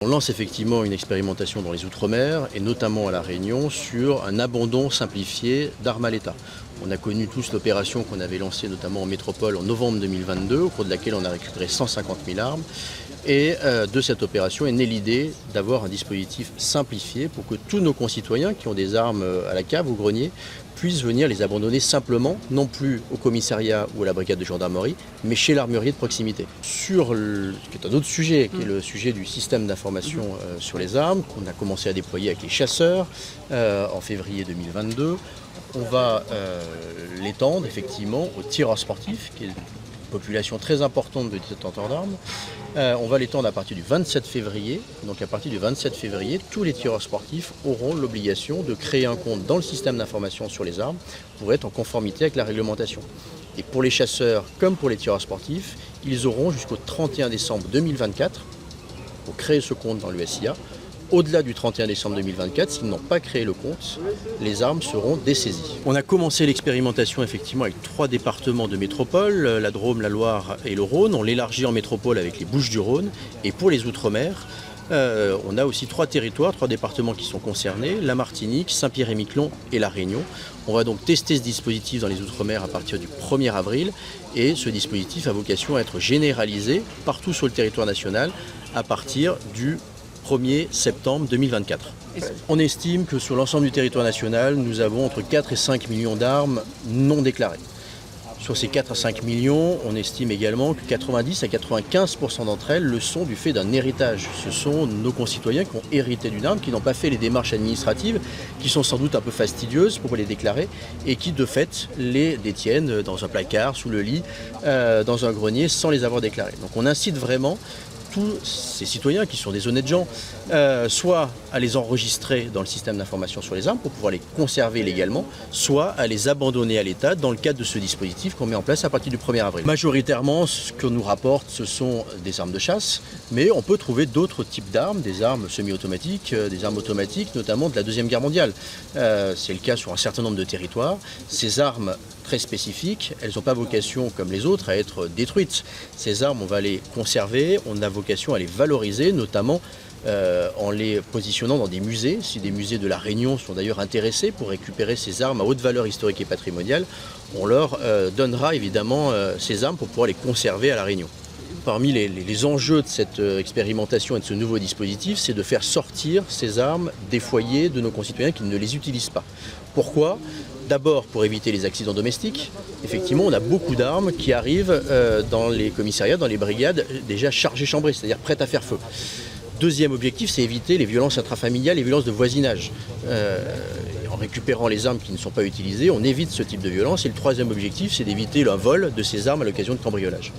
On lance effectivement une expérimentation dans les Outre-mer et notamment à La Réunion sur un abandon simplifié d'armes à l'État. On a connu tous l'opération qu'on avait lancée notamment en métropole en novembre 2022, au cours de laquelle on a récupéré 150 000 armes. Et de cette opération est née l'idée d'avoir un dispositif simplifié pour que tous nos concitoyens qui ont des armes à la cave, au grenier, puissent venir les abandonner simplement, non plus au commissariat ou à la brigade de gendarmerie, mais chez l'armurier de proximité. Sur ce qui est un autre sujet, qui est le sujet du système d'information sur les armes, qu'on a commencé à déployer avec les chasseurs en février 2022, on va l'étendre effectivement aux tireurs sportifs, qui est une population très importante de détenteurs d'armes. On va l'étendre à partir du 27 février. Donc à partir du 27 février, tous les tireurs sportifs auront l'obligation de créer un compte dans le système d'information sur les armes pour être en conformité avec la réglementation. Et pour les chasseurs comme pour les tireurs sportifs, ils auront jusqu'au 31 décembre 2024 pour créer ce compte dans l'USIA. Au-delà du 31 décembre 2024, s'ils n'ont pas créé le compte, les armes seront dessaisies. On a commencé l'expérimentation effectivement avec 3 départements de métropole, la Drôme, la Loire et le Rhône. On l'élargit en métropole avec les Bouches-du-Rhône. Et pour les Outre-mer, on a aussi 3 territoires, 3 départements qui sont concernés, la Martinique, Saint-Pierre-et-Miquelon et la Réunion. On va donc tester ce dispositif dans les Outre-mer à partir du 1er avril et ce dispositif a vocation à être généralisé partout sur le territoire national à partir du 1er septembre 2024. On estime que sur l'ensemble du territoire national, nous avons entre 4 et 5 millions d'armes non déclarées. Sur ces 4 à 5 millions, on estime également que 90 à 95% d'entre elles le sont du fait d'un héritage. Ce sont nos concitoyens qui ont hérité d'une arme, qui n'ont pas fait les démarches administratives, qui sont sans doute un peu fastidieuses pour les déclarer et qui de fait les détiennent dans un placard, sous le lit, dans un grenier sans les avoir déclarées. Donc on incite vraiment tous ces citoyens qui sont des honnêtes gens, soit à les enregistrer dans le système d'information sur les armes pour pouvoir les conserver légalement, soit à les abandonner à l'État dans le cadre de ce dispositif qu'on met en place à partir du 1er avril. Majoritairement, ce que nous rapporte, ce sont des armes de chasse, mais on peut trouver d'autres types d'armes, des armes semi-automatiques, des armes automatiques, notamment de la Deuxième Guerre mondiale. C'est le cas sur un certain nombre de territoires. Ces armes très spécifiques, elles n'ont pas vocation, comme les autres, à être détruites. Ces armes, on va les conserver, on a vocation à les valoriser, notamment en les positionnant dans des musées. Si des musées de la Réunion sont d'ailleurs intéressés pour récupérer ces armes à haute valeur historique et patrimoniale, on leur donnera évidemment ces armes pour pouvoir les conserver à la Réunion. Parmi les enjeux de cette expérimentation et de ce nouveau dispositif, c'est de faire sortir ces armes des foyers de nos concitoyens qui ne les utilisent pas. Pourquoi ? D'abord pour éviter les accidents domestiques. Effectivement, on a beaucoup d'armes qui arrivent dans les commissariats, dans les brigades, déjà chargées chambrées, c'est-à-dire prêtes à faire feu. Deuxième objectif, c'est éviter les violences intrafamiliales, les violences de voisinage. En récupérant les armes qui ne sont pas utilisées, on évite ce type de violence. Et le troisième objectif, c'est d'éviter le vol de ces armes à l'occasion de cambriolage.